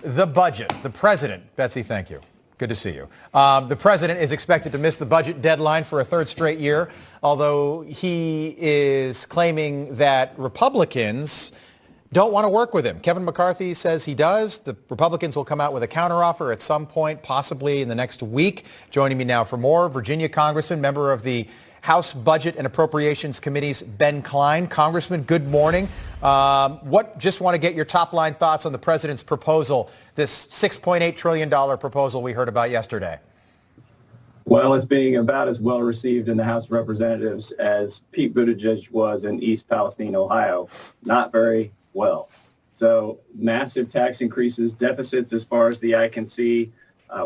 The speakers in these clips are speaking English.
the budget. The president, Betsy, thank you. Good to see you. The president is expected to miss the budget deadline for a third straight year, although he is claiming that Republicans don't want to work with him. Kevin McCarthy says he does. The Republicans will come out with a counteroffer at some point, possibly in the next week. Joining me now for more, Virginia Congressman, member of the House Budget and Appropriations Committee's Ben Cline. Congressman, good morning. Just want to get your top line thoughts on the president's proposal, this $6.8 trillion proposal we heard about yesterday. Well, it's being about as well received in the House of Representatives as Pete Buttigieg was in East Palestine, Ohio. Not very well. So massive tax increases, deficits as far as the eye can see.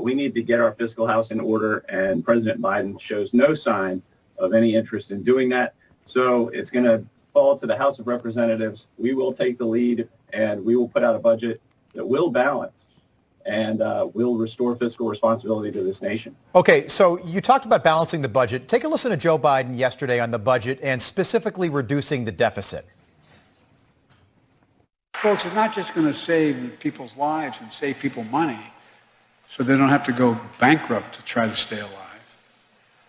We need to get our fiscal house in order, and President Biden shows no sign of any interest in doing that. So it's going to fall to the House of Representatives. We will take the lead, and we will put out a budget that will balance and will restore fiscal responsibility to this nation. Okay, so you talked about balancing the budget. Take a listen to Joe Biden yesterday on the budget and specifically reducing the deficit. Folks, it's not just going to save people's lives and save people money so they don't have to go bankrupt to try to stay alive.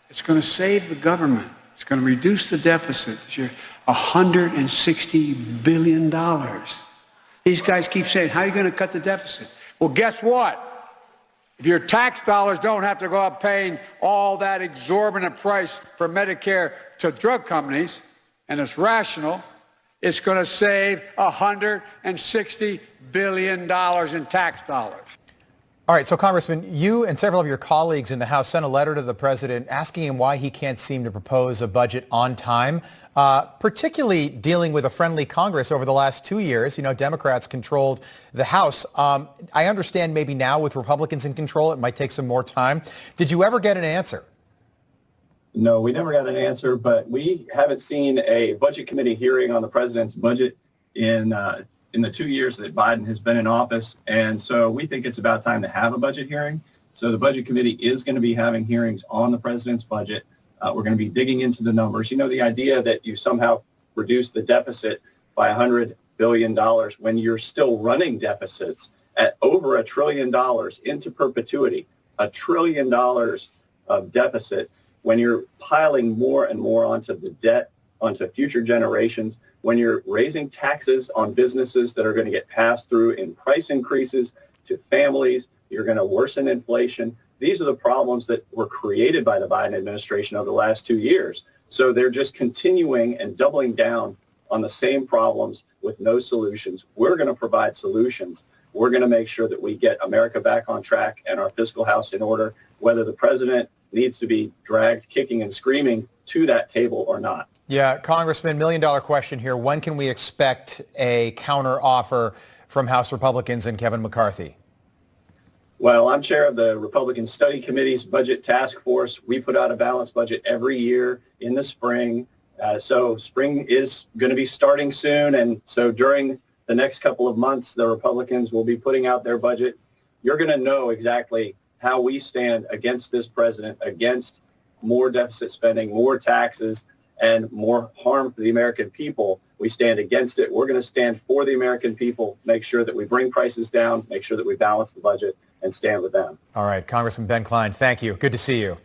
It's going to save the government. It's going to reduce the deficit this year, $160 billion. These guys keep saying, how are you going to cut the deficit? Well, guess what? If your tax dollars don't have to go up paying all that exorbitant price for Medicare to drug companies, and it's rational, it's going to save $160 billion in tax dollars. All right, so Congressman, you and several of your colleagues in the House sent a letter to the president asking him why he can't seem to propose a budget on time, particularly dealing with a friendly Congress over the last 2 years. You know, Democrats controlled the House. I understand maybe now with Republicans in control, it might take some more time. Did you ever get an answer? No, we never got an answer, but we haven't seen a budget committee hearing on the president's budget in the 2 years that Biden has been in office. And so we think it's about time to have a budget hearing. So the budget committee is going to be having hearings on the president's budget. We're going to be digging into the numbers. You know, the idea that you somehow reduce the deficit by $100 billion when you're still running deficits at over $1 trillion into perpetuity, $1 trillion of deficit, when you're piling more and more onto the debt, onto future generations, when you're raising taxes on businesses that are going to get passed through in price increases to families, you're going to worsen inflation. These are the problems that were created by the Biden administration over the last 2 years. So they're just continuing and doubling down on the same problems with no solutions. We're going to provide solutions. We're going to make sure that we get America back on track and our fiscal house in order, whether the president needs to be dragged kicking and screaming to that table or not. Yeah, Congressman, $1 million question here. When can we expect a counter offer from House Republicans and Kevin McCarthy? Well, I'm chair of the Republican Study Committee's Budget Task Force. We put out a balanced budget every year in the spring. So spring is going to be starting soon. And so during the next couple of months, the Republicans will be putting out their budget. You're going to know exactly how we stand against this president, against more deficit spending, more taxes, and more harm for the American people. We stand against it. We're going to stand for the American people, make sure that we bring prices down, make sure that we balance the budget, and stand with them. All right, Congressman Ben Cline, thank you. Good to see you.